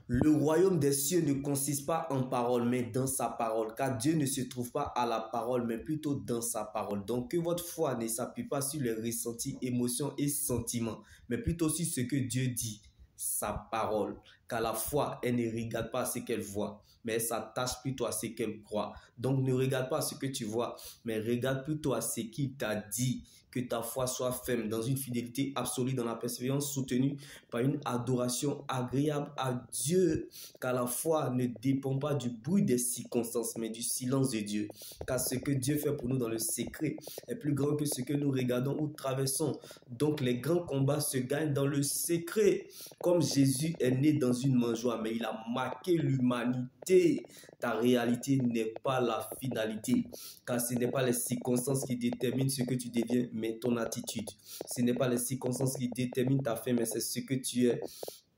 Le royaume des cieux ne consiste pas en parole, mais dans sa parole. Car Dieu ne se trouve pas à la parole, mais plutôt dans sa parole. Donc que votre foi ne s'appuie pas sur les ressentis, émotions et sentiments, mais plutôt sur ce que Dieu dit, sa parole. Car la foi, elle ne regarde pas à ce qu'elle voit, mais elle s'attache plutôt à ce qu'elle croit. Donc ne regarde pas à ce que tu vois, mais regarde plutôt à ce qu'il t'a dit. Que ta foi soit ferme dans une fidélité absolue, dans la persévérance soutenue par une adoration agréable à Dieu. Car la foi ne dépend pas du bruit des circonstances, mais du silence de Dieu. Car ce que Dieu fait pour nous dans le secret est plus grand que ce que nous regardons ou traversons. Donc les grands combats se gagnent dans le secret. Comme Jésus est né dans une mangeoire, mais il a marqué l'humanité. Ta réalité n'est pas la finalité. Car ce n'est pas les circonstances qui déterminent ce que tu deviens, mais ton attitude. Ce n'est pas les circonstances qui déterminent ta fin, mais c'est ce que tu es.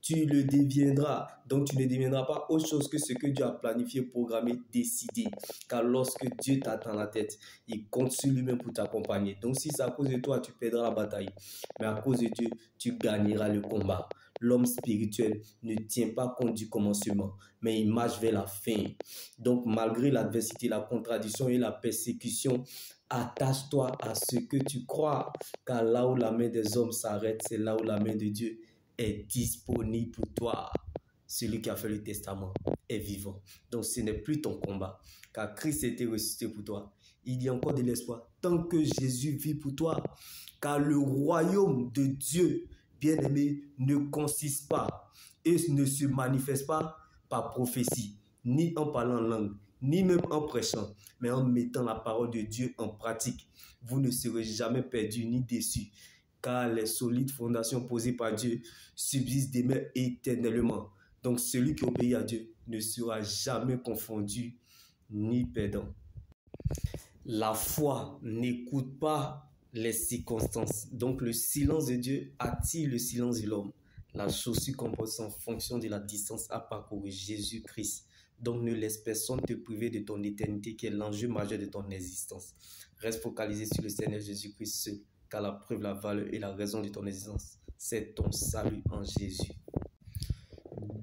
Tu le deviendras. Donc, tu ne deviendras pas autre chose que ce que Dieu a planifié, programmé, décidé. Car lorsque Dieu t'attend la tête, il compte sur lui-même pour t'accompagner. Donc, si c'est à cause de toi, tu perdras la bataille. Mais à cause de Dieu, tu gagneras le combat. L'homme spirituel ne tient pas compte du commencement, mais il marche vers la fin. Donc, malgré l'adversité, la contradiction et la persécution, attache-toi à ce que tu crois. Car là où la main des hommes s'arrête, c'est là où la main de Dieu est disponible pour toi. Celui qui a fait le testament est vivant. Donc ce n'est plus ton combat. Car Christ a été ressuscité pour toi. Il y a encore de l'espoir. Tant que Jésus vit pour toi. Car le royaume de Dieu, bien-aimé, ne consiste pas et ne se manifeste pas par prophétie, ni en parlant en langue, ni même en prêchant, mais en mettant la parole de Dieu en pratique. Vous ne serez jamais perdus ni déçus. Car les solides fondations posées par Dieu subsistent demeurent éternellement. Donc celui qui obéit à Dieu ne sera jamais confondu ni perdant. La foi n'écoute pas les circonstances. Donc le silence de Dieu attire le silence de l'homme. La chose se compose en fonction de la distance à parcourir. Jésus-Christ. Donc ne laisse personne te priver de ton éternité qui est l'enjeu majeur de ton existence. Reste focalisé sur le Seigneur Jésus-Christ seul. Car la preuve, la valeur et la raison de ton existence, c'est ton salut en Jésus.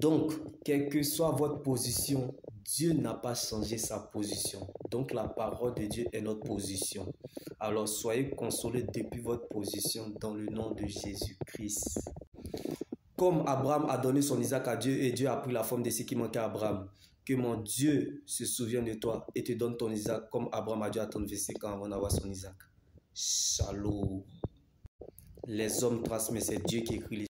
Donc, quelle que soit votre position, Dieu n'a pas changé sa position. Donc, la parole de Dieu est notre position. Alors, soyez consolés depuis votre position dans le nom de Jésus-Christ. Comme Abraham a donné son Isaac à Dieu et Dieu a pris la forme de ce qui manquait à Abraham, que mon Dieu se souvienne de toi et te donne ton Isaac comme Abraham a dû attendre 25 ans avant d'avoir son Isaac. Shalom. Les hommes tracent, mais c'est Dieu qui écrit les